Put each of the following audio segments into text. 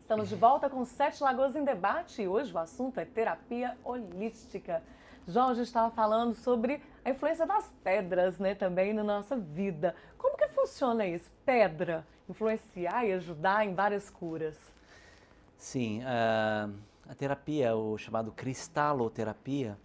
Estamos de volta com Sete Lagoas em Debate e hoje o assunto é terapia holística. Jorge estava falando sobre a influência das pedras, né, também na nossa vida. Como que funciona isso? Pedra influenciar e ajudar em várias curas? Sim, a terapia, o chamado cristaloterapia,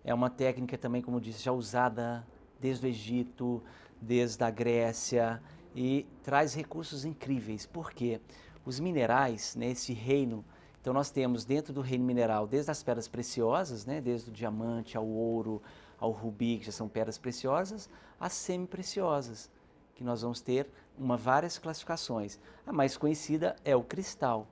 é uma técnica também, como disse, já usada desde o Egito, desde a Grécia e traz recursos incríveis. Por quê? Os minerais, né, esse reino, então nós temos dentro do reino mineral, desde as pedras preciosas, né, desde o diamante ao ouro, ao rubi, que já são pedras preciosas, às semi-preciosas, que nós vamos ter várias classificações. A mais conhecida é o cristal.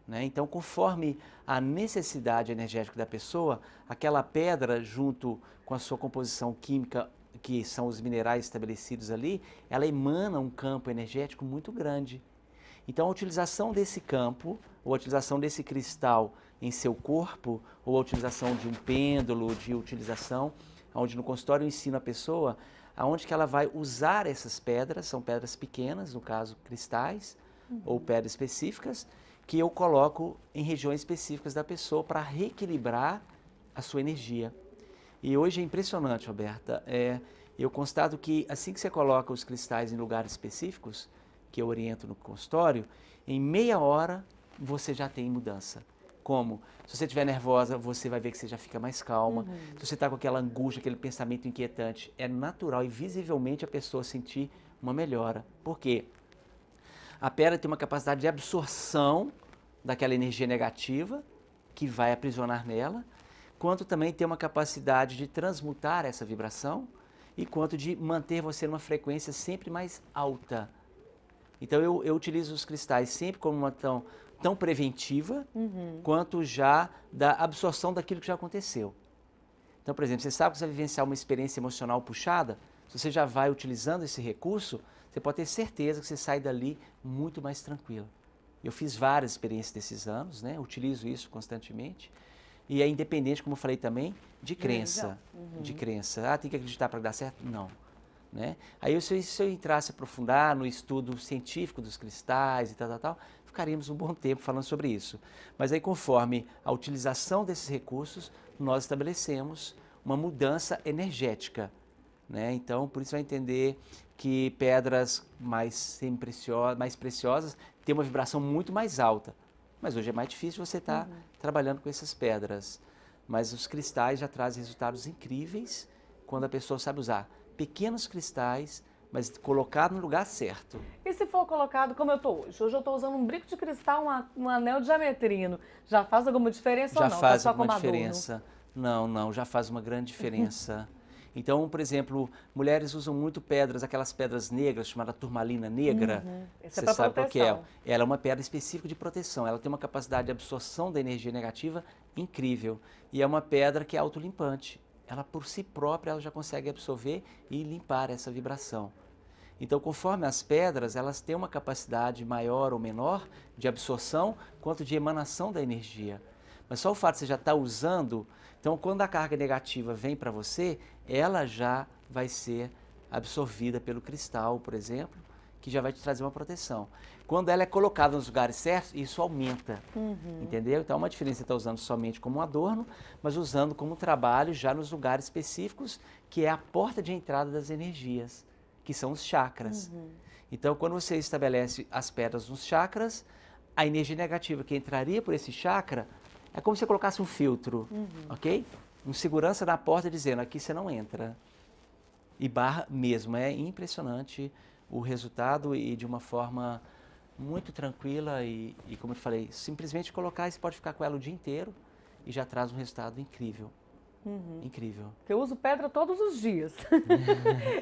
Né? Então, conforme a necessidade energética da pessoa, aquela pedra, junto com a sua composição química, que são os minerais estabelecidos ali, ela emana um campo energético muito grande. Então, a utilização desse campo, ou a utilização desse cristal em seu corpo, ou a utilização de um pêndulo, de utilização, onde no consultório eu ensino a pessoa aonde que ela vai usar essas pedras, são pedras pequenas, no caso cristais, ou pedras específicas, que eu coloco em regiões específicas da pessoa para reequilibrar a sua energia. E hoje é impressionante, Roberta, eu constato que assim que você coloca os cristais em lugares específicos, que eu oriento no consultório, em meia hora você já tem mudança. Como? Se você estiver nervosa, você vai ver que você já fica mais calma. Se você está com aquela angústia, aquele pensamento inquietante, é natural e visivelmente a pessoa sentir uma melhora. Por quê? A pedra tem uma capacidade de absorção daquela energia negativa que vai aprisionar nela, quanto também tem uma capacidade de transmutar essa vibração e quanto de manter você numa frequência sempre mais alta. Então eu utilizo os cristais sempre como uma tão preventiva, quanto já da absorção daquilo que já aconteceu. Então, por exemplo, você sabe que você vai vivenciar uma experiência emocional puxada, se você já vai utilizando esse recurso, você pode ter certeza que você sai dali muito mais tranquila. Eu fiz várias experiências desses anos, né? Utilizo isso constantemente. E é independente, como eu falei também, de crença. De crença. Ah, tem que acreditar para dar certo? Não. Né? Aí se eu entrasse a aprofundar no estudo científico dos cristais e tal, ficaríamos um bom tempo falando sobre isso. Mas aí, conforme a utilização desses recursos, nós estabelecemos uma mudança energética. Né? Então, por isso vai entender que pedras mais preciosas têm uma vibração muito mais alta. Mas hoje é mais difícil você estar trabalhando com essas pedras. Mas os cristais já trazem resultados incríveis quando a pessoa sabe usar pequenos cristais, mas colocado no lugar certo. E se for colocado como eu estou hoje? Hoje eu estou usando um brinco de cristal, um anel diametrino. Já faz alguma diferença ou Já não? faz Só alguma como adorno? diferença. Não, já faz uma grande diferença. Então, por exemplo, mulheres usam muito pedras, aquelas pedras negras, chamada turmalina negra. Esse é Você pra sabe qual que é? proteção. Ela é uma pedra específica de proteção. Ela tem uma capacidade de absorção da energia negativa incrível. E é uma pedra que é autolimpante. Ela, por si própria, ela já consegue absorver e limpar essa vibração. Então, conforme as pedras, elas têm uma capacidade maior ou menor de absorção quanto de emanação da energia. Mas só o fato de você já estar usando, então quando a carga negativa vem para você, ela já vai ser absorvida pelo cristal, por exemplo, que já vai te trazer uma proteção. Quando ela é colocada nos lugares certos, isso aumenta, entendeu? Então é uma diferença você estar usando somente como um adorno, mas usando como trabalho já nos lugares específicos, que é a porta de entrada das energias, que são os chakras. Então quando você estabelece as pedras nos chakras, a energia negativa que entraria por esse chakra é como se você colocasse um filtro, ok? Um segurança na porta dizendo, aqui você não entra. E barra mesmo, é impressionante o resultado e de uma forma muito tranquila e como eu te falei, simplesmente colocar e você pode ficar com ela o dia inteiro e já traz um resultado incrível. Incrível. Eu uso pedra todos os dias.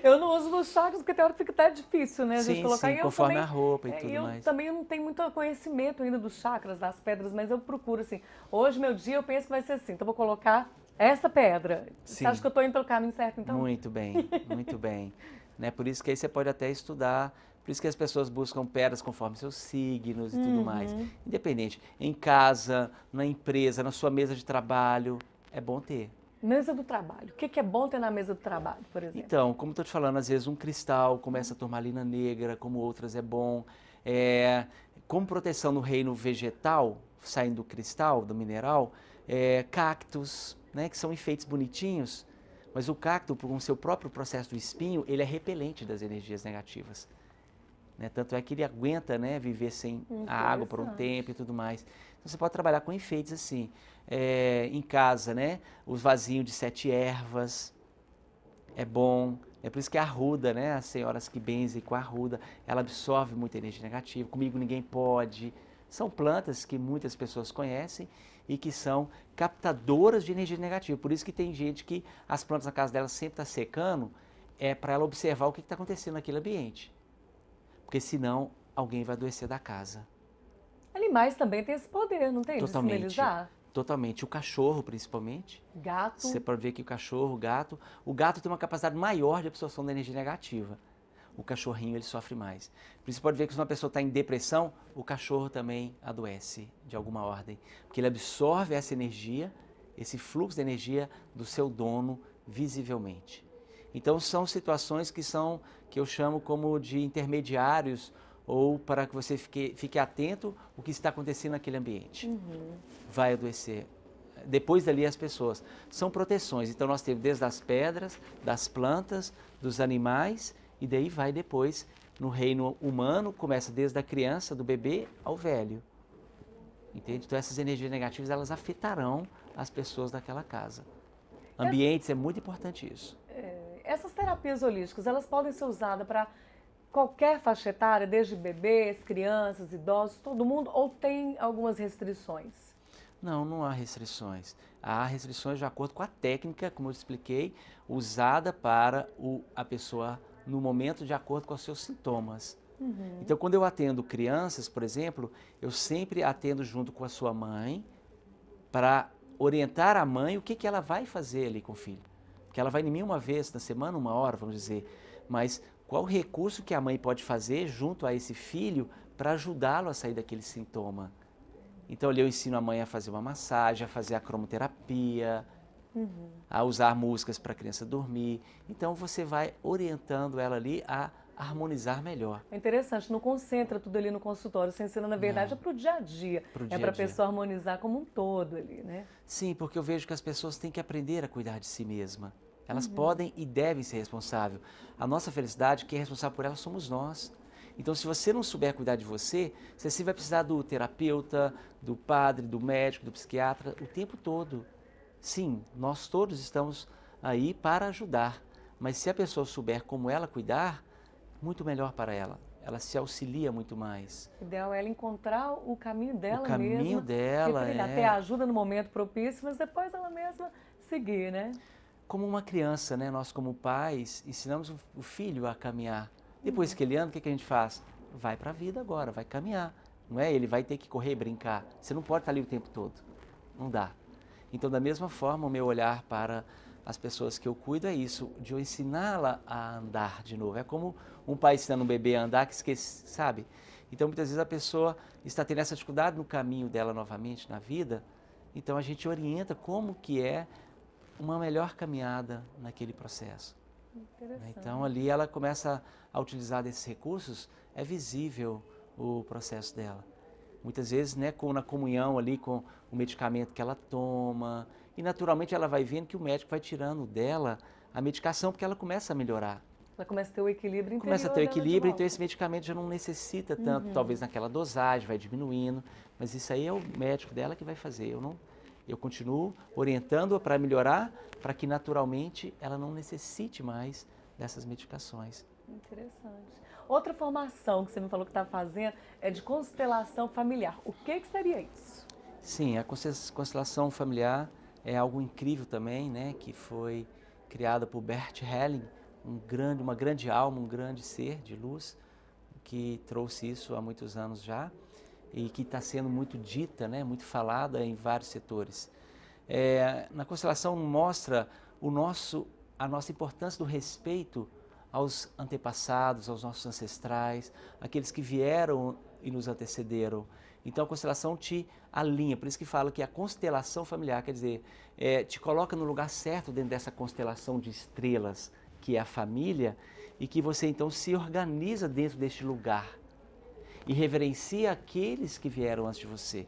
Eu não uso nos chakras porque tem hora que fica até difícil, né? A gente colocar. Sim, conforme a roupa e tudo eu mais. também não tenho muito conhecimento ainda dos chakras, das pedras, mas eu procuro assim. Hoje, meu dia, eu penso que vai ser assim. Então, eu vou colocar essa pedra. Você acha que eu estou indo pelo caminho certo, então? Muito bem, muito bem. Né? Por isso que aí você pode até estudar, por isso que as pessoas buscam pedras conforme seus signos e tudo mais. Independente, em casa, na empresa, na sua mesa de trabalho, é bom ter. Mesa do trabalho. O que que é bom ter na mesa do trabalho, por exemplo? Então, como estou te falando, às vezes um cristal, como essa turmalina negra, como outras é bom. É, como proteção no reino vegetal, saindo do cristal, do mineral, cactos, né, que são enfeites bonitinhos, mas o cacto, por um seu próprio processo do espinho, ele é repelente das energias negativas. Né? Tanto é que ele aguenta, né, viver sem a água por um tempo e tudo mais. Então você pode trabalhar com enfeites assim. Em casa, né, os vasinhos de 7 ervas, é bom. É por isso que a arruda, né, as senhoras que benzem com a arruda, ela absorve muita energia negativa. Comigo ninguém pode. São plantas que muitas pessoas conhecem e que são captadoras de energia negativa. Por isso que tem gente que as plantas na casa dela sempre estão secando, para ela observar o que está acontecendo naquele ambiente. Porque senão alguém vai adoecer da casa. Animais também têm esse poder, não tem? Totalmente. De sinalizar? Totalmente. O cachorro, principalmente. Gato. Você pode ver que o gato tem uma capacidade maior de absorção da energia negativa. O cachorrinho, ele sofre mais. Por isso você pode ver que se uma pessoa está em depressão, o cachorro também adoece de alguma ordem. Porque ele absorve essa energia, esse fluxo de energia do seu dono visivelmente. Então são situações que eu chamo como de intermediários ou para que você fique atento ao que está acontecendo naquele ambiente. Vai adoecer. Depois dali as pessoas. São proteções. Então nós temos desde as pedras, das plantas, dos animais e daí vai depois no reino humano, começa desde a criança, do bebê ao velho. Entende? Então essas energias negativas elas afetarão as pessoas daquela casa. Ambientes é muito importante isso. Essas terapias holísticas, elas podem ser usadas para qualquer faixa etária, desde bebês, crianças, idosos, todo mundo, ou tem algumas restrições? Não, não há restrições. Há restrições de acordo com a técnica, como eu expliquei, usada para a pessoa no momento de acordo com os seus sintomas. Então, quando eu atendo crianças, por exemplo, eu sempre atendo junto com a sua mãe para orientar a mãe o que ela vai fazer ali com o filho. Porque ela vai em mim uma vez na semana, 1 hora, vamos dizer, mas qual o recurso que a mãe pode fazer junto a esse filho para ajudá-lo a sair daquele sintoma. Então ali eu ensino a mãe a fazer uma massagem, a fazer a cromoterapia, a usar músicas para a criança dormir. Então você vai orientando ela ali a harmonizar melhor. É interessante, não concentra tudo ali no consultório, você ensina, na verdade, é para o dia a dia. É para a pessoa harmonizar como um todo ali, né? Sim, porque eu vejo que as pessoas têm que aprender a cuidar de si mesma. Elas podem e devem ser responsáveis. A nossa felicidade, quem é responsável por ela somos nós. Então, se você não souber cuidar de você, você sempre vai precisar do terapeuta, do padre, do médico, do psiquiatra, o tempo todo. Sim, nós todos estamos aí para ajudar. Mas se a pessoa souber como ela cuidar, muito melhor para ela. Ela se auxilia muito mais. O ideal é ela encontrar o caminho dela mesma. O caminho dela, ter ajuda no momento propício, mas depois ela mesma seguir, né? Como uma criança, né? Nós como pais ensinamos o filho a caminhar. Depois que ele anda, o que a gente faz? Vai para a vida agora, vai caminhar. Não é? Ele vai ter que correr, brincar. Você não pode estar ali o tempo todo. Não dá. Então, da mesma forma, o meu olhar para as pessoas que eu cuido é isso, de eu ensiná-la a andar de novo. É como um pai ensinando um bebê a andar que esquece, sabe? Então, muitas vezes a pessoa está tendo essa dificuldade no caminho dela novamente, na vida. Então, a gente orienta como que é uma melhor caminhada naquele processo. Então, ali ela começa a utilizar desses recursos, é visível o processo dela. Muitas vezes, né, na comunhão ali com o medicamento que ela toma, e naturalmente ela vai vendo que o médico vai tirando dela a medicação, porque ela começa a melhorar. Ela começa a ter o equilíbrio interior. Começa a ter o equilíbrio, então esse medicamento já não necessita tanto, talvez naquela dosagem, vai diminuindo, mas isso aí é o médico dela que vai fazer. Eu continuo orientando-a para melhorar, para que naturalmente ela não necessite mais dessas medicações. Interessante. Outra formação que você me falou que está fazendo é de constelação familiar. O que seria isso? Sim, a constelação familiar é algo incrível também, né? Que foi criada por Bert Helling, uma grande alma, um grande ser de luz, que trouxe isso há muitos anos já e que está sendo muito dita, né? Muito falada em vários setores. Na constelação mostra a nossa importância do respeito aos antepassados, aos nossos ancestrais, aqueles que vieram e nos antecederam. Então a constelação te alinha, por isso que fala que a constelação familiar, quer dizer, te coloca no lugar certo dentro dessa constelação de estrelas, que é a família, e que você então se organiza dentro deste lugar e reverencia aqueles que vieram antes de você.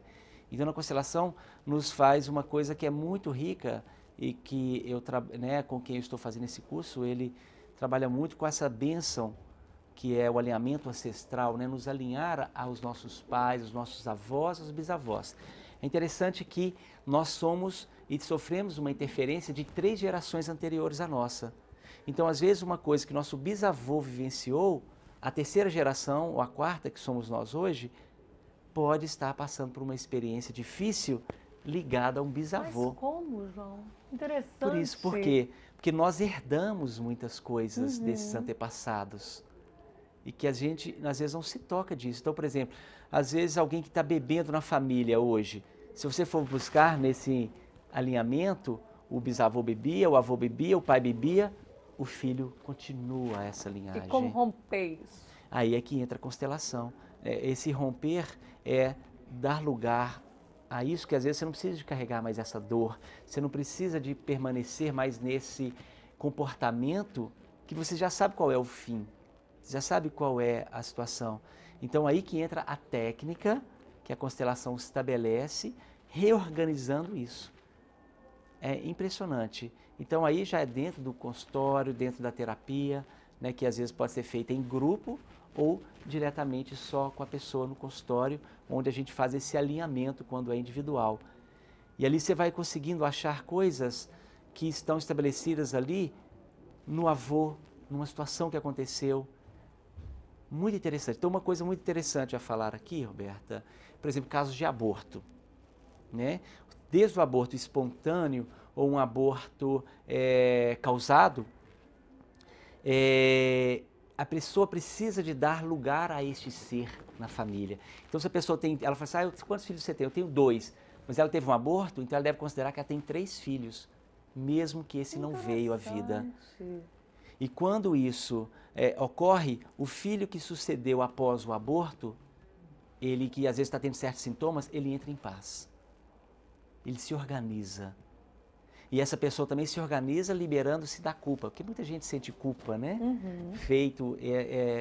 Então na constelação nos faz uma coisa que é muito rica e que com quem eu estou fazendo esse curso, ele trabalha muito com essa bênção que é o alinhamento ancestral, né? Nos alinhar aos nossos pais, aos nossos avós, aos bisavós. É interessante que nós somos e sofremos uma interferência de 3 gerações anteriores à nossa. Então, às vezes, uma coisa que nosso bisavô vivenciou, a 3ª geração, ou a 4ª, que somos nós hoje, pode estar passando por uma experiência difícil ligada a um bisavô. Mas como, João? Interessante. Por isso, por quê? Porque nós herdamos muitas coisas desses antepassados e que a gente, às vezes, não se toca disso. Então, por exemplo, às vezes alguém que está bebendo na família hoje, se você for buscar nesse alinhamento, o bisavô bebia, o avô bebia, o pai bebia, o filho continua essa linhagem. E como romper isso? Aí é que entra a constelação. Esse romper é dar lugar a isso, que às vezes você não precisa de carregar mais essa dor, você não precisa de permanecer mais nesse comportamento que você já sabe qual é o fim, você já sabe qual é a situação. Então aí que entra a técnica que a constelação estabelece, reorganizando isso. É impressionante. Então aí já é dentro do consultório, dentro da terapia, né, que às vezes pode ser feita em grupo ou diretamente só com a pessoa no consultório, onde a gente faz esse alinhamento quando é individual. E ali você vai conseguindo achar coisas que estão estabelecidas ali no avô, numa situação que aconteceu. Muito interessante. Então uma coisa muito interessante a falar aqui, Roberta, por exemplo, casos de aborto, né? Desde o aborto espontâneo ou um aborto causado, a pessoa precisa de dar lugar a este ser na família. Então se a pessoa tem, ela fala assim, quantos filhos você tem? Eu tenho 2, mas ela teve um aborto, então ela deve considerar que ela tem 3 filhos, mesmo que esse não veio à vida. E quando isso ocorre, o filho que sucedeu após o aborto, ele que às vezes está tendo certos sintomas, ele entra em paz. Ele se organiza. E essa pessoa também se organiza liberando-se da culpa, porque muita gente sente culpa, né? Feito,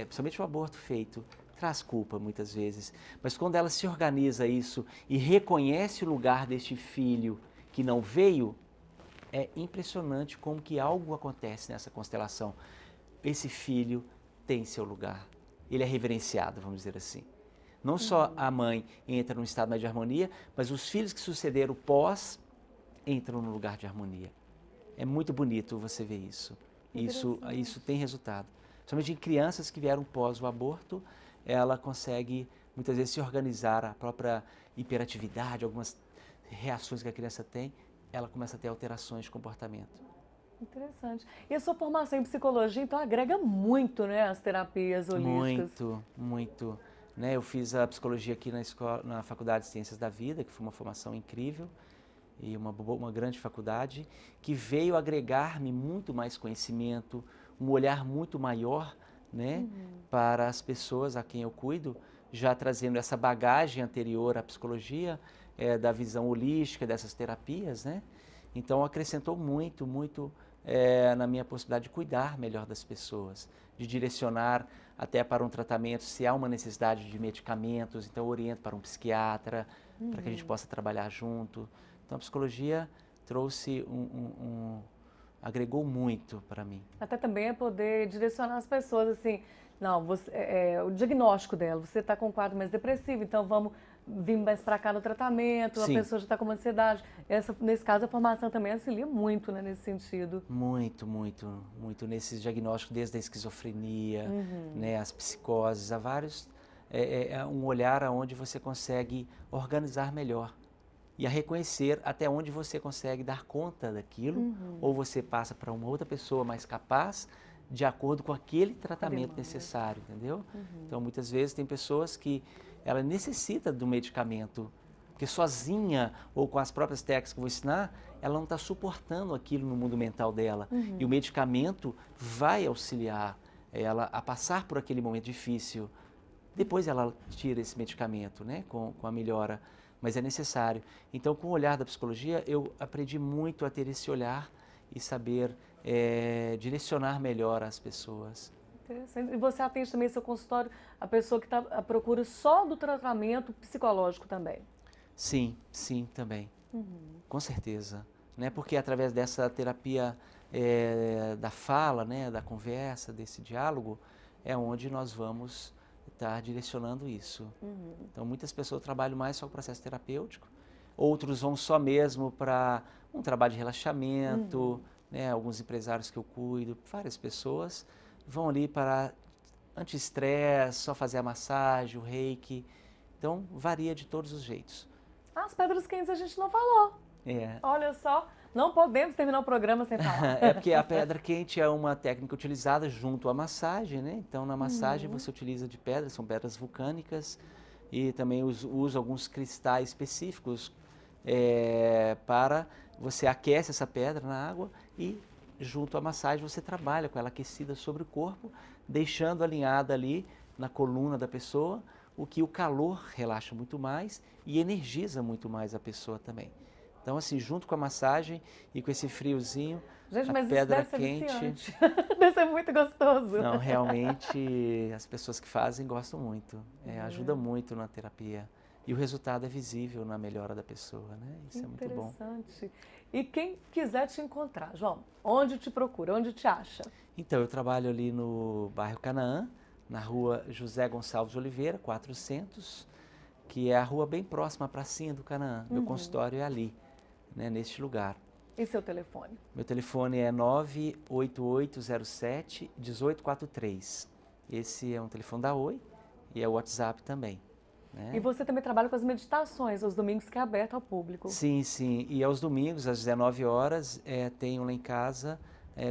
principalmente o aborto feito, traz culpa muitas vezes. Mas quando ela se organiza isso e reconhece o lugar deste filho que não veio, é impressionante como que algo acontece nessa constelação. Esse filho tem seu lugar, ele é reverenciado, vamos dizer assim. Não só a mãe entra num estado mais de harmonia, mas os filhos que sucederam pós entram no lugar de harmonia. É muito bonito você ver isso. Isso tem resultado. Principalmente em crianças que vieram pós o aborto, ela consegue muitas vezes se organizar, a própria hiperatividade, algumas reações que a criança tem, ela começa a ter alterações de comportamento. Interessante. E a sua formação em psicologia, então, agrega muito, né, as terapias holísticas? Muito, muito. Né, eu fiz a psicologia aqui na Faculdade de Ciências da Vida, que foi uma formação incrível e uma grande faculdade, que veio agregar-me muito mais conhecimento, um olhar muito maior, né, para as pessoas a quem eu cuido, já trazendo essa bagagem anterior à psicologia, da visão holística, dessas terapias, né? Então acrescentou muito, muito na minha possibilidade de cuidar melhor das pessoas, de direcionar até para um tratamento, se há uma necessidade de medicamentos, então eu oriento para um psiquiatra, para que a gente possa trabalhar junto. Então a psicologia trouxe agregou muito para mim. Até também é poder direcionar as pessoas assim, não, o diagnóstico dela, você está com um quadro mais depressivo, então vamos vir mais para cá no tratamento, Sim. A pessoa já está com uma ansiedade. Nesse caso, a formação também auxilia muito, né, nesse sentido. Muito, muito, muito nesses diagnósticos, desde a esquizofrenia, né, as psicoses, há vários, um olhar aonde você consegue organizar melhor e a reconhecer até onde você consegue dar conta daquilo, ou você passa para uma outra pessoa mais capaz, de acordo com aquele tratamento necessário, entendeu? Então, muitas vezes tem pessoas que ela necessita do medicamento, porque sozinha ou com as próprias técnicas que eu vou ensinar, ela não está suportando aquilo no mundo mental dela. E o medicamento vai auxiliar. ela a passar por aquele momento difícil. Depois ela tira esse medicamento, né, com a melhora, mas é necessário. Então, com o olhar da psicologia, eu aprendi muito a ter esse olhar e saber direcionar melhor as pessoas. Interessante. E você atende também seu consultório a pessoa que está à procura só do tratamento psicológico também? Sim, sim, também. Com certeza. Né? Porque através dessa terapia da fala, né, da conversa, desse diálogo, é onde nós vamos estar direcionando isso. Então, muitas pessoas trabalham mais só o processo terapêutico, outros vão só mesmo para um trabalho de relaxamento, né? Alguns empresários que eu cuido, várias pessoas vão ali para anti-estresse, só fazer a massagem, o reiki. Então, varia de todos os jeitos. As pedras quentes a gente não falou. Olha só, não podemos terminar o programa sem falar. É porque a pedra quente é uma técnica utilizada junto à massagem, né? Então, na massagem você utiliza de pedras, são pedras vulcânicas, e também usa alguns cristais específicos para você aquece essa pedra na água e junto à massagem você trabalha com ela aquecida sobre o corpo, deixando alinhada ali na coluna da pessoa, o que o calor relaxa muito mais e energiza muito mais a pessoa também. Então, assim, junto com a massagem e com esse friozinho, gente, a mas pedra isso deve quente... ser viciante. Deve ser muito gostoso. Não, realmente as pessoas que fazem gostam muito, ajuda muito na terapia. E o resultado é visível na melhora da pessoa, né? Isso é muito bom. Interessante. E quem quiser te encontrar, João, onde te procura, onde te acha? Então, eu trabalho ali no bairro Canaã, na rua José Gonçalves de Oliveira, 400, que é a rua bem próxima à pracinha do Canaã. Meu consultório é ali, né, neste lugar. E seu telefone? Meu telefone é 98807-1843. Esse é um telefone da Oi e é o WhatsApp também. Né? E você também trabalha com as meditações, aos domingos que é aberto ao público. Sim, sim. E aos domingos, às 19 horas, tenho lá em casa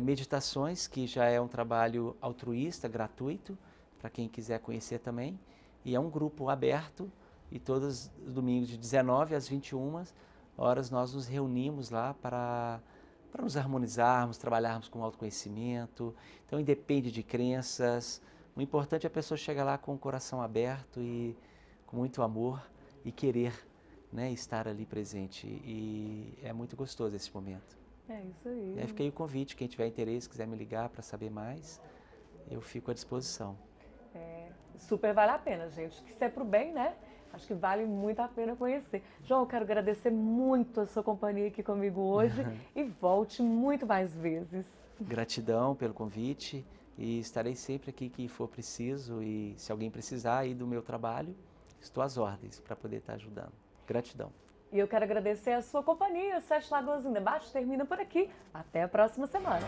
meditações, que já é um trabalho altruísta, gratuito, para quem quiser conhecer também. E é um grupo aberto e todos os domingos, de 19 às 21 horas, nós nos reunimos lá para nos harmonizarmos, trabalharmos com autoconhecimento. Então, independe de crenças. O importante é a pessoa chegar lá com o coração aberto e com muito amor e querer, né, estar ali presente. E é muito gostoso esse momento. É isso aí. E aí fica aí o convite, quem tiver interesse, quiser me ligar para saber mais, eu fico à disposição. Super vale a pena, gente. Que se é pro bem, né? Acho que vale muito a pena conhecer. João, eu quero agradecer muito a sua companhia aqui comigo hoje e volte muito mais vezes. Gratidão pelo convite e estarei sempre aqui que for preciso e se alguém precisar aí do meu trabalho, estou às ordens para poder estar ajudando. Gratidão. E eu quero agradecer a sua companhia. O Sete Lagoas em Debate termina por aqui. Até a próxima semana.